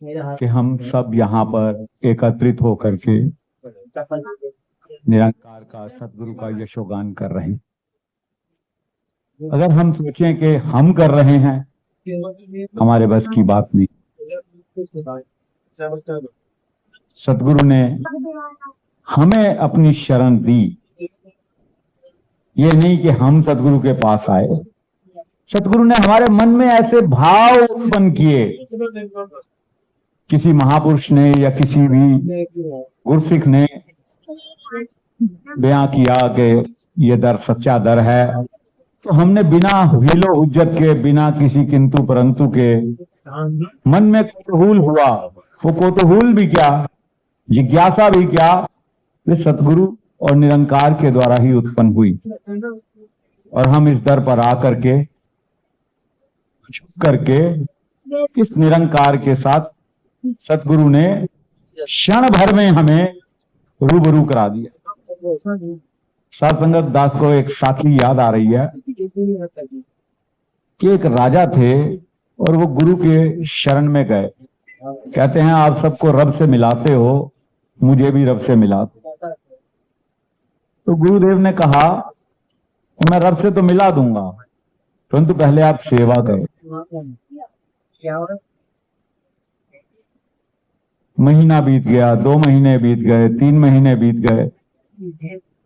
कि हम सब यहाँ पर एकत्रित होकर के निरंकार का, सतगुरु का यशोगान कर रहे हैं। अगर हम सोचें कि हम कर रहे हैं, हमारे बस की बात नहीं। सतगुरु ने हमें अपनी शरण दी। ये नहीं कि हम सतगुरु के पास आए। सतगुरु ने हमारे मन में ऐसे भाव उत्पन्न किए। किसी महापुरुष ने या किसी भी गुरसिख ने बयां किया कि ये दर सच्चा दर है, तो हमने बिना हीलो हुज्जत के, बिना किसी किंतु परंतु के मन में कौतूहल हुआ। वो कौतूहल भी क्या, जिज्ञासा भी क्या, वे सतगुरु और निरंकार के द्वारा ही उत्पन्न हुई। और हम इस दर पर आकर के झुक करके इस निरंकार के साथ सतगुरु ने क्षण भर में हमें रूबरू करा दिया। साध संगत दास को एक साखी याद आ रही है कि एक राजा थे और वो गुरु के शरण में गए। कहते हैं आप सबको रब से मिलाते हो, मुझे भी रब से मिला दो। तो गुरुदेव ने कहा कि मैं रब से तो मिला दूंगा, परंतु पहले आप सेवा करो। महीना बीत गया, 2 महीने बीत गए, 3 महीने बीत गए।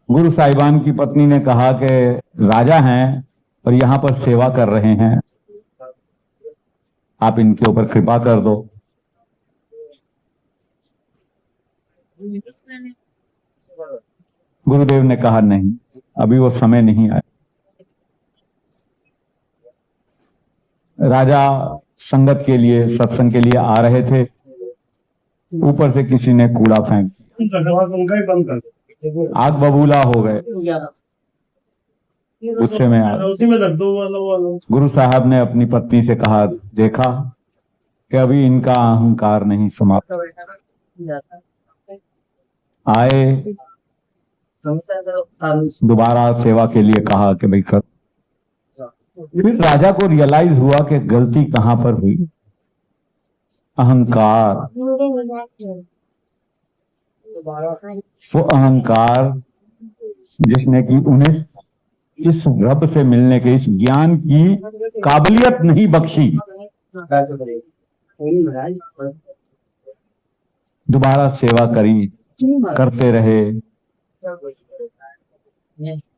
गुरु साहिबान की पत्नी ने कहा कि राजा हैं और यहां पर सेवा कर रहे हैं, आप इनके ऊपर कृपा कर दो। गुरुदेव ने कहा नहीं, अभी वो समय नहीं आया। राजा संगत के लिए, सत्संग के लिए आ रहे थे, ऊपर से किसी ने कूड़ा फेंक दिया, आग बबूला हो गए। गुस्से में आ गुरु साहब ने अपनी पत्नी से कहा, देखा कि अभी इनका अहंकार नहीं समाप्त। आए, दोबारा सेवा के लिए कहा कि भाई कर। फिर राजा को रियलाइज हुआ कि गलती कहां पर हुई। अहंकार, वो अहंकार जिसने कि उन्हें इस रब से मिलने के, इस ज्ञान की काबिलियत नहीं बख्शी। दोबारा सेवा करी, करते रहे।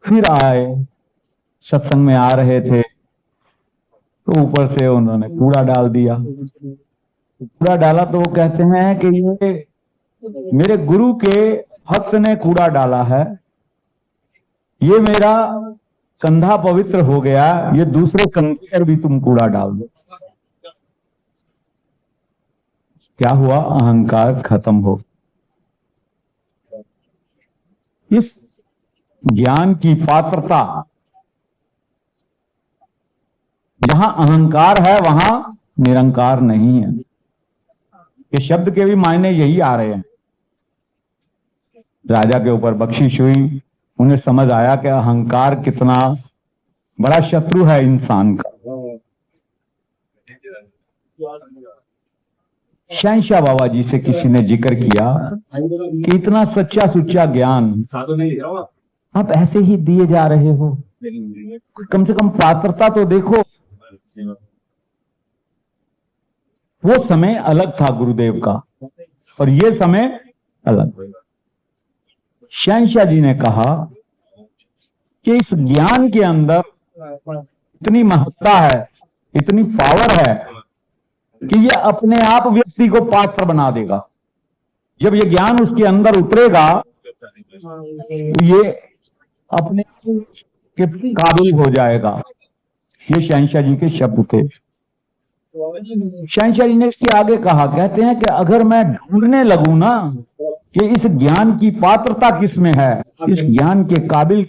फिर आए, सत्संग में आ रहे थे तो ऊपर से उन्होंने कूड़ा डाल दिया। कूड़ा डाला तो वो कहते हैं कि ये मेरे गुरु के भक्त ने कूड़ा डाला है, ये मेरा कंधा पवित्र हो गया, ये दूसरे कंधे पर भी तुम कूड़ा डाल दो। क्या हुआ? अहंकार खत्म हो। इस ज्ञान की पात्रता, जहां अहंकार है वहां निरंकार नहीं है। ये शब्द के भी मायने यही आ रहे हैं। राजा के ऊपर बख्शिश हुई, उन्हें समझ आया कि अहंकार कितना बड़ा शत्रु है इंसान का। शहंशाह बाबा जी से किसी ने जिक्र किया कि इतना सच्चा सुच्चा ज्ञान आप ऐसे ही दिए जा रहे हो, कम से कम पात्रता तो देखो। वो समय अलग था गुरुदेव का और ये समय अलग। शहंशाह जी ने कहा कि इस ज्ञान के अंदर इतनी महत्ता है, इतनी पावर है कि ये अपने आप व्यक्ति को पात्र बना देगा। जब ये ज्ञान उसके अंदर उतरेगा तो ये अपने के काबिल हो जाएगा। ये शहंशाह जी के शब्द थे। शहंशाह जी ने इसके आगे कहा, कहते हैं कि अगर मैं ढूंढने लगूं ना कि इस ज्ञान की पात्रता किस में है, इस ज्ञान के काबिल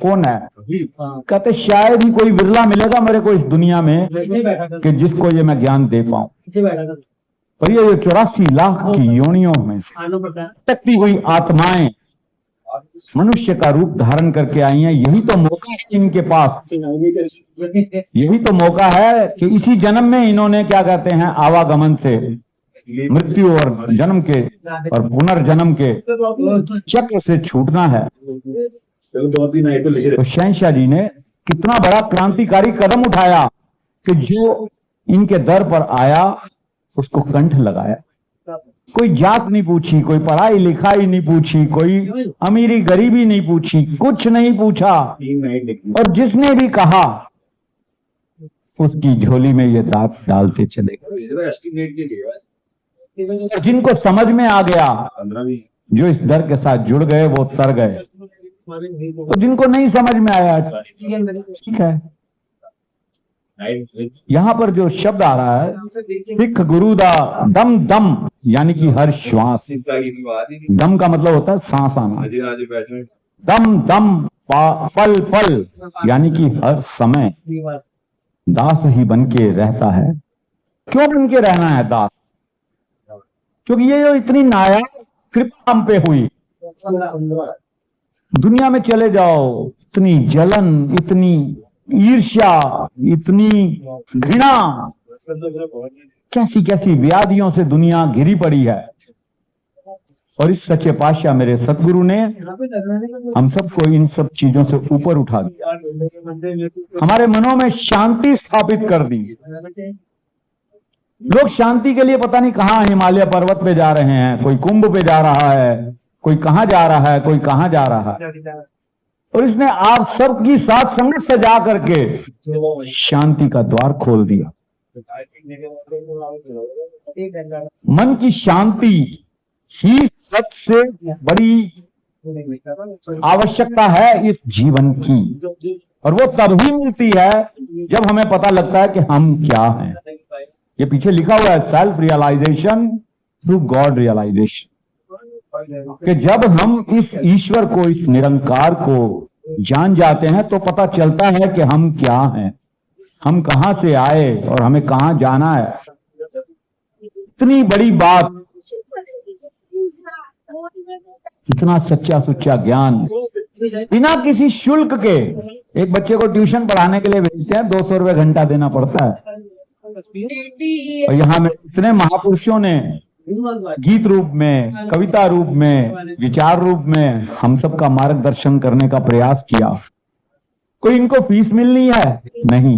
कौन है, कहते शायद ही कोई विरला मिलेगा मेरे को इस दुनिया में कि जिसको ये मैं ज्ञान दे पाऊं। पर ये 84 लाख की योनियों में भटकती हुई आत्माएं मनुष्य का रूप धारण करके आई हैं। यही तो मौका है इनके पास, यही तो मौका है कि इसी जन्म में इन्होंने क्या कहते हैं, आवागमन से, मृत्यु और जन्म के और पुनर्जन्म के चक्र से छूटना है। तो शहंशाह जी ने कितना बड़ा क्रांतिकारी कदम उठाया कि जो इनके दर पर आया उसको कंठ लगाया। कोई जात नहीं पूछी, कोई पढ़ाई लिखाई नहीं पूछी, कोई अमीरी गरीबी नहीं पूछी, कुछ नहीं पूछा। और जिसने भी कहा उसकी झोली में ये दांत डालते चले गए। और जिनको समझ में आ गया, जो इस दर के साथ जुड़ गए वो तर गए। तो जिनको नहीं समझ में आया, ठीक है। यहां पर जो शब्द आ रहा है, सिख गुरु दा दम दम, यानी कि हर श्वास। दम का मतलब होता है सांस आना। दम दम पल पल, यानी कि हर समय दास ही बन के रहता है। क्यों बन के रहना है दास? क्योंकि ये जो इतनी नायाब कृपा हम पे हुई। दुनिया में चले जाओ, इतनी जलन, इतनी ईर्ष्या, इतनी घृणा, कैसी कैसी व्याधियों से दुनिया घिरी पड़ी है। और इस सच्चे पातशाह मेरे सतगुरु ने हम सबको इन सब चीजों से ऊपर उठा दिया, हमारे मनों में शांति स्थापित कर दी। लोग शांति के लिए पता नहीं कहां हिमालय पर्वत पे जा रहे हैं, कोई कुंभ पे जा रहा है, कोई कहां जा रहा है, कोई कहां जा रहा है। और इसने आप सबकी साथ संगत से जा करके शांति का द्वार खोल दिया। मन की शांति ही सबसे बड़ी आवश्यकता है इस जीवन की। और वो तभी मिलती है जब हमें पता लगता है कि हम क्या हैं। ये पीछे लिखा हुआ है, self realization through God realization, कि जब हम इस ईश्वर को, इस निरंकार को जान जाते हैं तो पता चलता है कि हम क्या हैं, हम कहां से आए और हमें कहां जाना है। इतनी बड़ी बात, इतना सच्चा सुच्चा ज्ञान बिना किसी शुल्क के। एक बच्चे को ट्यूशन पढ़ाने के लिए भेजते हैं, 200 रुपए घंटा देना पड़ता है। और यहाँ में इतने महापुरुषों ने गीत रूप में, कविता रूप में, विचार रूप में हम सबका मार्गदर्शन करने का प्रयास किया। कोई इनको फीस मिलनी है? नहीं,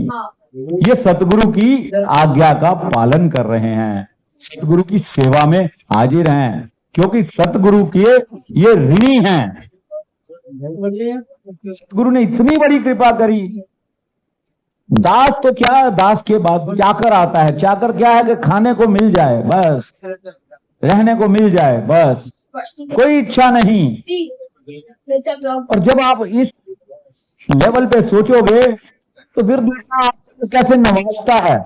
ये सतगुरु की आज्ञा का पालन कर रहे हैं, सतगुरु की सेवा में हाजिर हैं, क्योंकि सतगुरु के ये ऋणी हैं। सतगुरु ने इतनी बड़ी कृपा करी। दास तो क्या, दास के बाद चाकर आता है। चाकर क्या है कि खाने को मिल जाए बस, रहने को मिल जाए बस, कोई इच्छा नहीं। और जब आप इस लेवल पे सोचोगे तो फिर देखना आपको कैसे नवाजता है,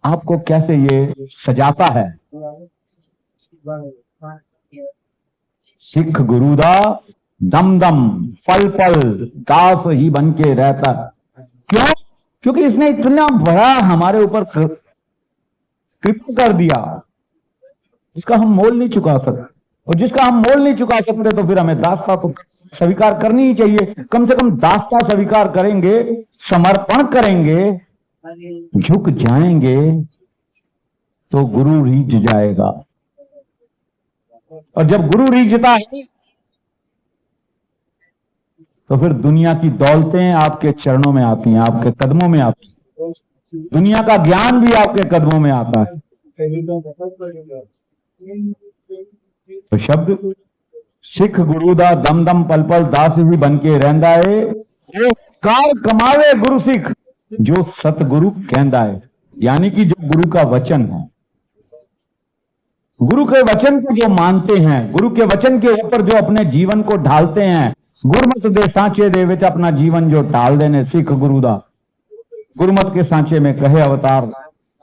आपको कैसे ये सजाता है। सिख गुरुदा दम दम पल पल दास ही बन के रहता। क्यों? क्योंकि इसने इतना बड़ा हमारे ऊपर कृपा कर दिया, जिसका हम मोल नहीं चुका सकते। और जिसका हम मोल नहीं चुका सकते तो फिर हमें दासता तो स्वीकार करनी ही चाहिए। कम से कम दासता स्वीकार करेंगे, समर्पण करेंगे, झुक जाएंगे तो गुरु रीझ जाएगा। और जब गुरु रीझता है तो फिर दुनिया की दौलतें आपके चरणों में आती हैं, आपके कदमों में आती हैं। दुनिया का ज्ञान भी आपके कदमों में आता है। तो शब्द सिख गुरु दा दम दम पल पल दास ही बन के रहंदा है, कार कमावे गुरु सिख जो सतगुरु कहंदा है। यानी कि जो गुरु का वचन है, गुरु के वचन को जो मानते हैं, गुरु के वचन के ऊपर जो अपने जीवन को ढालते हैं, गुरमत दे सांचे दे विच अपना जीवन जो ढाल देने सिख गुरु दा, गुरमत के सांचे में कहे अवतार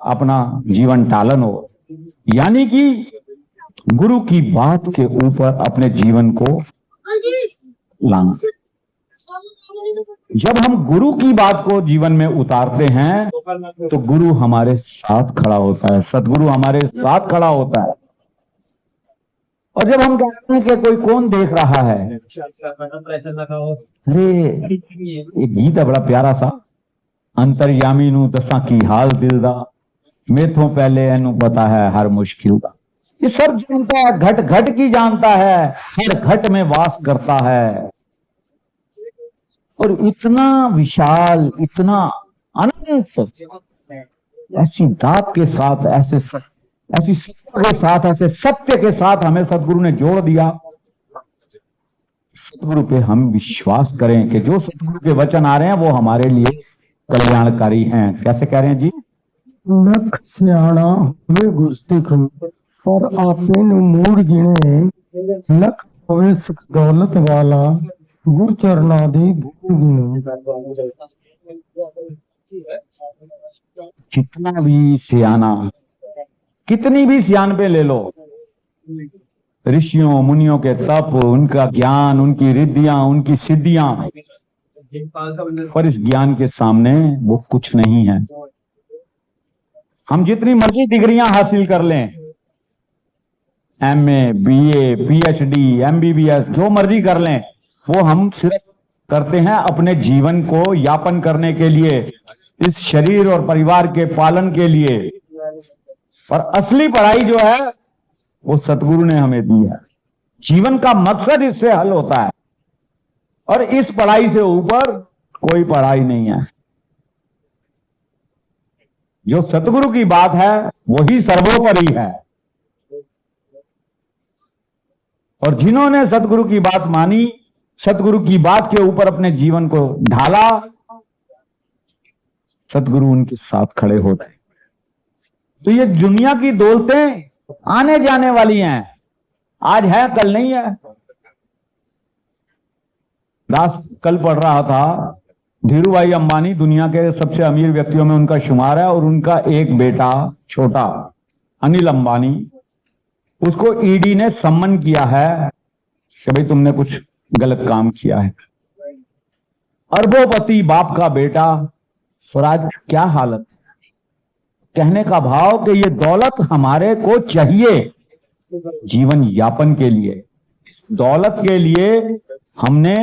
अपना जीवन टालन हो। यानी कि गुरु की बात के ऊपर अपने जीवन को लाना। जब हम गुरु की बात को जीवन में उतारते हैं तो गुरु हमारे साथ खड़ा होता है, सतगुरु हमारे साथ खड़ा होता है। और जब हम कहते हैं कि कोई कौन देख रहा है, अरे एक गीत है बड़ा प्यारा सा, अंतर्यामी नू दसा की हाल दिल दा, मेथों पहले एनू पता है हर मुश्किल दा। ये सब जानता है, घट घट की जानता है, हर घट में वास करता है। और इतना विशाल, इतना अनंत, ऐसी दात के साथ, ऐसी सत्य के साथ, ऐसे सत्य के साथ हमें सतगुरु ने जोड़ दिया। सतगुरु पे हम विश्वास करें कि जो सतगुरु के वचन आ रहे हैं वो हमारे लिए कल्याणकारी हैं। कैसे कह रहे हैं जी? लख सियाणा वे गुरसिख पर आपे नु मूड गिने, लख होवे सुख दौलत वाला गुर चरणा दी धूल गिने। जितना भी सियाना, कितनी भी सियान पे ले लो, ऋषियों मुनियों के तप, उनका ज्ञान, उनकी रिद्धियां, उनकी सिद्धियां, पर इस ज्ञान के सामने वो कुछ नहीं है। हम जितनी मर्जी डिग्रियां हासिल कर लें, MA, BA, PhD, MBBS, जो मर्जी कर लें, वो हम सिर्फ करते हैं अपने जीवन को यापन करने के लिए, इस शरीर और परिवार के पालन के लिए। पर असली पढ़ाई जो है वो सतगुरु ने हमें दी है। जीवन का मकसद इससे हल होता है, और इस पढ़ाई से ऊपर कोई पढ़ाई नहीं है। जो सतगुरु की बात है वही सर्वोपरि है। और जिन्होंने सतगुरु की बात मानी, सतगुरु की बात के ऊपर अपने जीवन को ढाला, सतगुरु उनके साथ खड़े होते हैं। तो ये दुनिया की दौलतें आने जाने वाली हैं, आज है कल नहीं है। दास कल पढ़ रहा था, धीरू भाई अंबानी दुनिया के सबसे अमीर व्यक्तियों में उनका शुमार है, और उनका एक बेटा छोटा अनिल अंबानी, उसको ईडी ने सम्मन किया है कि भाई तुमने कुछ गलत काम किया है। अरबोपति बाप का बेटा, और आज क्या हालत है। कहने का भाव कि ये दौलत हमारे को चाहिए जीवन यापन के लिए। इस दौलत के लिए हमने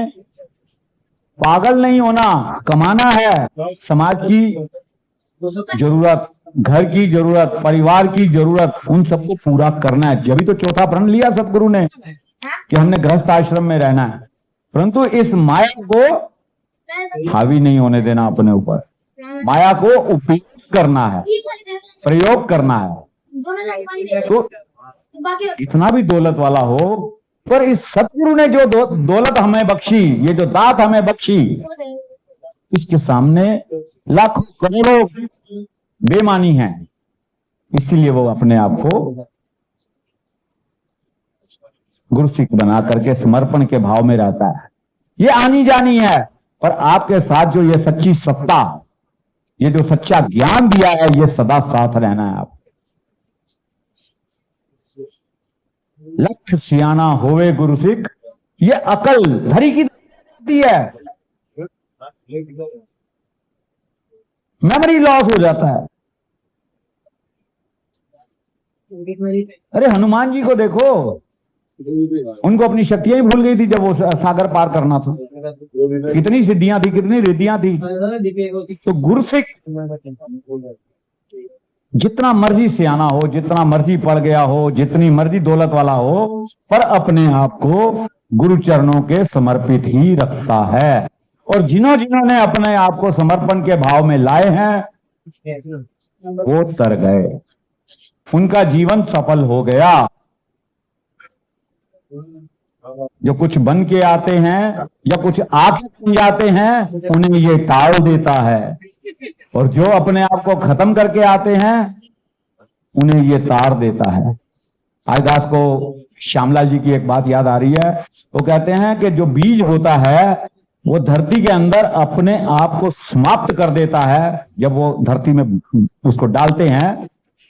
पागल नहीं होना, कमाना है। समाज की जरूरत, घर की जरूरत, परिवार की जरूरत, उन सबको पूरा करना है। जब भी तो चौथा प्रण लिया सतगुरु ने कि हमने गृहस्थ आश्रम में रहना है, परंतु इस माया को हावी नहीं होने देना अपने ऊपर। माया को उपयोग करना है, प्रयोग करना है। तो कितना भी दौलत वाला हो, पर इस सतगुरु ने जो दौलत हमें बख्शी, ये जो दात हमें बख्शी, इसके सामने लाखों करोड़ों बेमानी है। इसीलिए वो अपने आप को गुरसिख बना करके समर्पण के भाव में रहता है। ये आनी जानी है, पर आपके साथ जो ये सच्ची सत्ता, ये जो सच्चा ज्ञान दिया है, ये सदा साथ रहना है। आप लख सियाना होवे गुरसिख, ये अकल धरी की दी है। मेमोरी लॉस हो जाता है। अरे हनुमान जी को देखो, उनको अपनी शक्तियां ही भूल गई थी जब वो सागर पार करना था। कितनी सिद्धियां थी, कितनी रिद्धियां थी। तो गुरसिख जितना मर्जी सियाना हो, जितना मर्जी पढ़ गया हो, जितनी मर्जी दौलत वाला हो, पर अपने आप को गुरु चरणों के समर्पित ही रखता है। और जिन्होंने अपने आप को समर्पण के भाव में लाए हैं, वो तर गए, उनका जीवन सफल हो गया। जो कुछ बन के आते हैं या कुछ आके बन जाते हैं, उन्हें ये टाल देता है, और जो अपने आप को खत्म करके आते हैं, उन्हें ये तार देता है। आज दास को श्यामलाल जी की एक बात याद आ रही है। वो कहते हैं कि जो बीज होता है वो धरती के अंदर अपने आप को समाप्त कर देता है। जब वो धरती में उसको डालते हैं,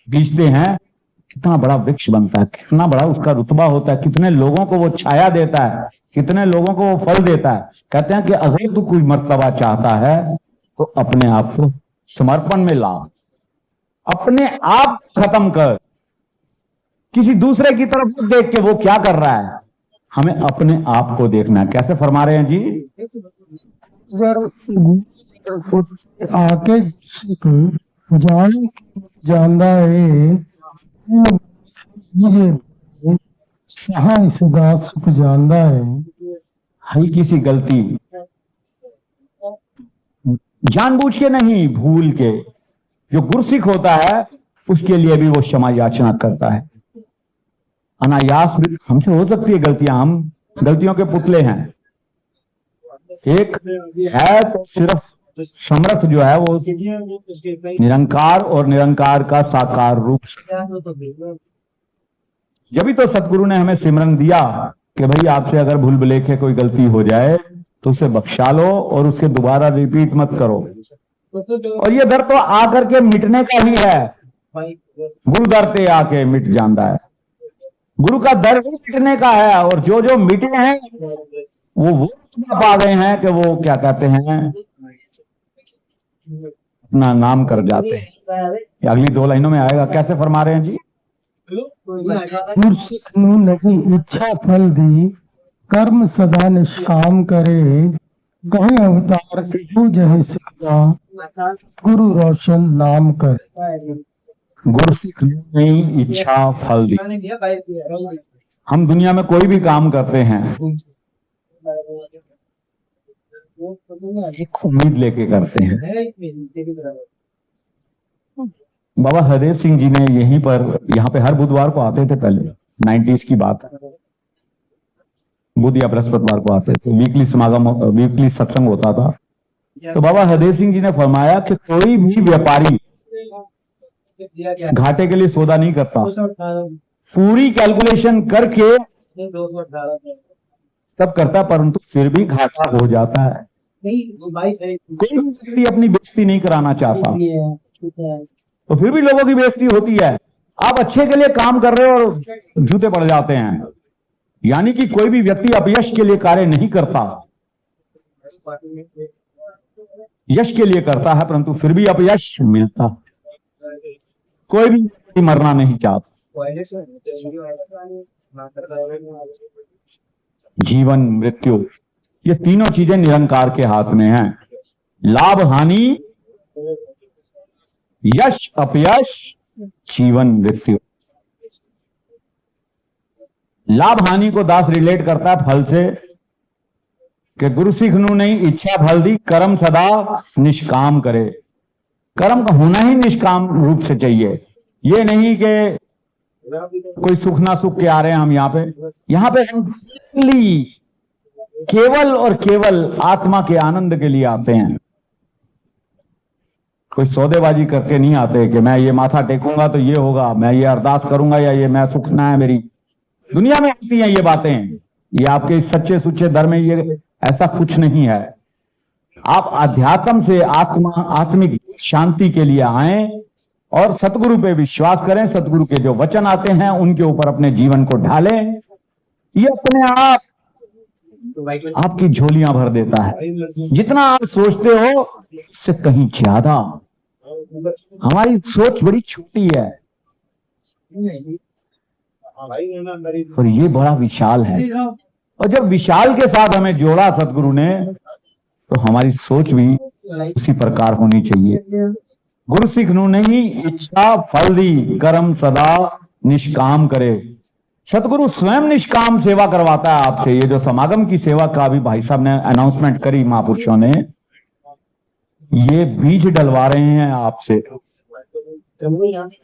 बीजते हैं, कितना बड़ा वृक्ष बनता है, कितना बड़ा उसका रुतबा होता है, कितने लोगों को वो छाया देता है, कितने लोगों को वो फल देता है। कहते हैं कि अगर तू कोई मर्तबा चाहता है तो अपने आप को समर्पण में ला, अपने आप खत्म कर, किसी दूसरे की तरफ मत देख के वो क्या कर रहा है, हमें अपने आप को देखना है। कैसे फरमा रहे हैं जी? अगर आके सिख जान जानदा है सहा सदा सुख जानदा है। हल्की सी गलती जानबूझ के नहीं, भूल के, जो गुरसिख होता है उसके लिए भी वो क्षमा याचना करता है। अनायास भी हमसे हो सकती है गलतियां, हम गलतियों के पुतले हैं। एक है तो सिर्फ समर्थ जो है वो निरंकार और निरंकार का साकार रूप। जब भी तो सतगुरु ने हमें सिमरन दिया कि भाई आपसे अगर भूल भुलेखे कोई गलती हो जाए तो उसे बख्शा लो और उसके दोबारा रिपीट मत करो। और ये दर तो आकर के मिटने का ही है। गुरु दर ते आके मिट जाता है। गुरु का दर भी मिटने का है। और जो जो मिटे हैं वो पा गए हैं कि वो क्या कहते हैं, अपना नाम कर जाते हैं। ये अगली 2 लाइनों में आएगा। कैसे फरमा रहे हैं जी? गुरसिख नू नहीं इच्छा फल दी कर्म सदा निष्काम करे। कहीं अवतार केहू जहे सिखदा गुरु रोशन नाम करे। गुरसिख नहीं इच्छा फल दी। हम दुनिया में कोई भी काम करते हैं एक उम्मीद लेके करते हैं। बाबा हरदेव सिंह जी ने यहीं पर, यहाँ पे हर बुधवार को आते थे पहले, 90s की बात है। बुध या बृहस्पतिवार को आते थे, वीकली समागम, वीकली सत्संग होता था। तो बाबा हरदेव सिंह जी ने फरमाया कि कोई भी व्यापारी घाटे के लिए सौदा नहीं करता, पूरी कैलकुलेशन करके तब करता, परंतु फिर भी घाटा हो जाता है। कोई भी व्यक्ति अपनी बेइज्जती नहीं कराना चाहता, तो फिर भी लोगों की बेइज्जती होती है। आप अच्छे के लिए काम कर रहे हो और जूते पड़ जाते हैं। यानी कि कोई भी व्यक्ति अपयश के लिए कार्य नहीं करता, यश के लिए करता है, परंतु फिर भी अपयश मिलता। कोई भी व्यक्ति मरना नहीं चाहता। जीवन मृत्यु ये तीनों चीजें निरंकार के हाथ में हैं। लाभ हानि, यश अपयश, जीवन मृत्यु। लाभ हानि को दास रिलेट करता है फल से कि गुरु सिख नू नहीं इच्छा फल दी कर्म सदा निष्काम करे। कर्म का होना ही निष्काम रूप से चाहिए। ये नहीं कि कोई सुख ना सुख के आ रहे हैं हम यहाँ पे हम केवल और केवल आत्मा के आनंद के लिए आते हैं। कोई सौदेबाजी करके नहीं आते कि मैं ये माथा टेकूंगा तो ये होगा, मैं ये अरदास करूंगा या ये मैं सुखना है मेरी। दुनिया में आती हैं ये बातें, ये आपके सच्चे सुच्चे धर्म में ये ऐसा कुछ नहीं है। आप अध्यात्म से आत्मिक शांति के लिए आए और सतगुरु पे विश्वास करें। सतगुरु के जो वचन आते हैं उनके ऊपर अपने जीवन को ढालें। ये अपने आप आपकी झोलियां भर देता है। जितना आप सोचते हो उससे कहीं ज्यादा। हमारी सोच बड़ी छोटी है और ये बड़ा विशाल है। और जब विशाल के साथ हमें जोड़ा सतगुरु ने, तो हमारी सोच भी उसी प्रकार होनी चाहिए। गुरु सिख नू नहीं इच्छा फल दी कर्म सदा निष्काम करे। सतगुरु स्वयं निष्काम सेवा करवाता है आपसे। ये जो समागम की सेवा का भी भाई साहब ने अनाउंसमेंट करी, महापुरुषों ने, ये बीज डलवा रहे हैं आपसे।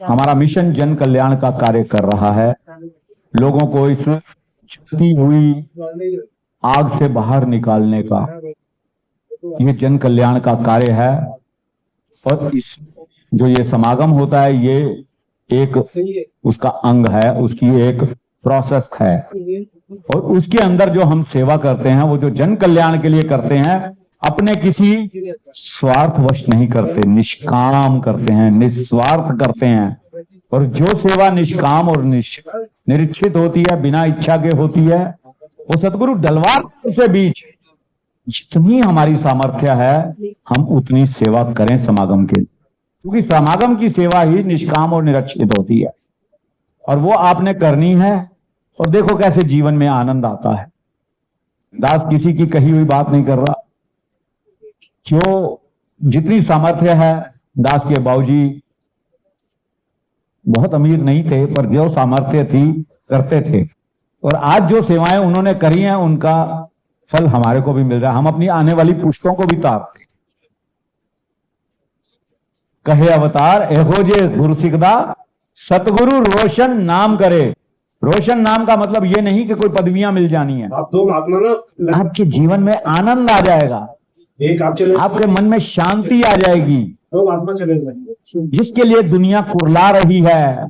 हमारा मिशन जन कल्याण का कार्य कर रहा है, लोगों को इस छुपी हुई आग से बाहर निकालने का। ये जन कल्याण का कार्य है। और इस जो ये समागम होता है ये एक उसका अंग है, उसकी एक प्रोसेस है। और उसके अंदर जो हम सेवा करते हैं वो जो जन कल्याण के लिए करते हैं, अपने किसी स्वार्थवश नहीं करते, निष्काम करते हैं, निस्वार्थ करते हैं। और जो सेवा निष्काम और निरीक्षित होती है, बिना इच्छा के होती है, वो सतगुरु डलवार से बीच जितनी हमारी सामर्थ्य है हम उतनी सेवा करें समागम के, क्योंकि समागम की सेवा ही निष्काम और निरीक्षित होती है। और वो आपने करनी है। और देखो कैसे जीवन में आनंद आता है। दास किसी की कही हुई बात नहीं कर रहा। जो जितनी सामर्थ्य है, दास के बाबूजी बहुत अमीर नहीं थे, पर जो सामर्थ्य थी करते थे। और आज जो सेवाएं उन्होंने करी हैं उनका फल हमारे को भी मिल रहा है। हम अपनी आने वाली पुश्तों को भी तारते। कहे अवतार एहो जे गुरु सिकदा, सतगुरु रोशन नाम करे। रोशन नाम का मतलब ये नहीं कि कोई पदवियां मिल जानी है। आप दो महात्मा ना, आपके जीवन में आनंद आ जाएगा, एक आप चले, आपके मन में शांति आ जाएगी। दो महात्मा चले गए। जिसके लिए दुनिया कुरला रही है,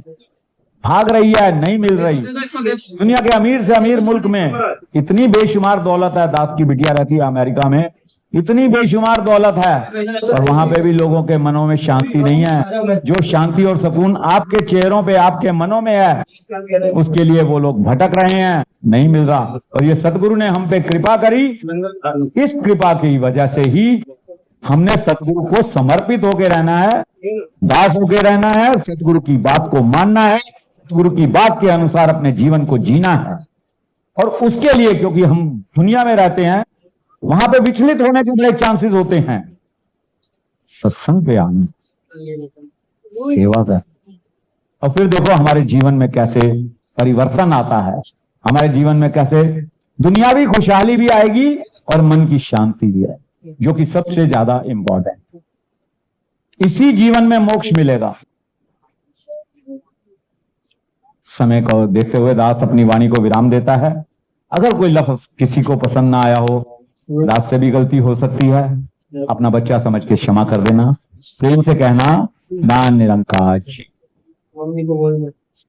भाग रही है, नहीं मिल रही। दुनिया के अमीर से अमीर मुल्क में इतनी बेशुमार दौलत है। दास की बिटिया रहती है अमेरिका में, इतनी बेशुमार दौलत है, और वहां पे भी लोगों के मनों में शांति नहीं है। जो शांति और सुकून आपके चेहरों पे, आपके मनों में है, उसके लिए वो लोग भटक रहे हैं, नहीं मिल रहा। और ये सतगुरु ने हम पे कृपा करी। इस कृपा की वजह से ही हमने सतगुरु को समर्पित होकर रहना है, दास होकर रहना है, सतगुरु की बात को मानना है, सतगुरु की बात के अनुसार अपने जीवन को जीना है। और उसके लिए, क्योंकि हम दुनिया में रहते हैं, वहां पे विचलित होने के बड़े चांसेस होते हैं। सत्संग पे आना, सेवा का, और फिर देखो हमारे जीवन में कैसे परिवर्तन आता है। हमारे जीवन में कैसे दुनियावी खुशहाली भी आएगी और मन की शांति भी आएगी, जो कि सबसे ज्यादा इंपॉर्टेंट। इसी जीवन में मोक्ष मिलेगा। समय को देखते हुए दास अपनी वाणी को विराम देता है। अगर कोई लफ्ज किसी को पसंद ना आया हो, दास से भी गलती हो सकती है, अपना बच्चा समझ के क्षमा कर देना। प्रेम से कहना, दान निरंकार जी। मम्मी को बोल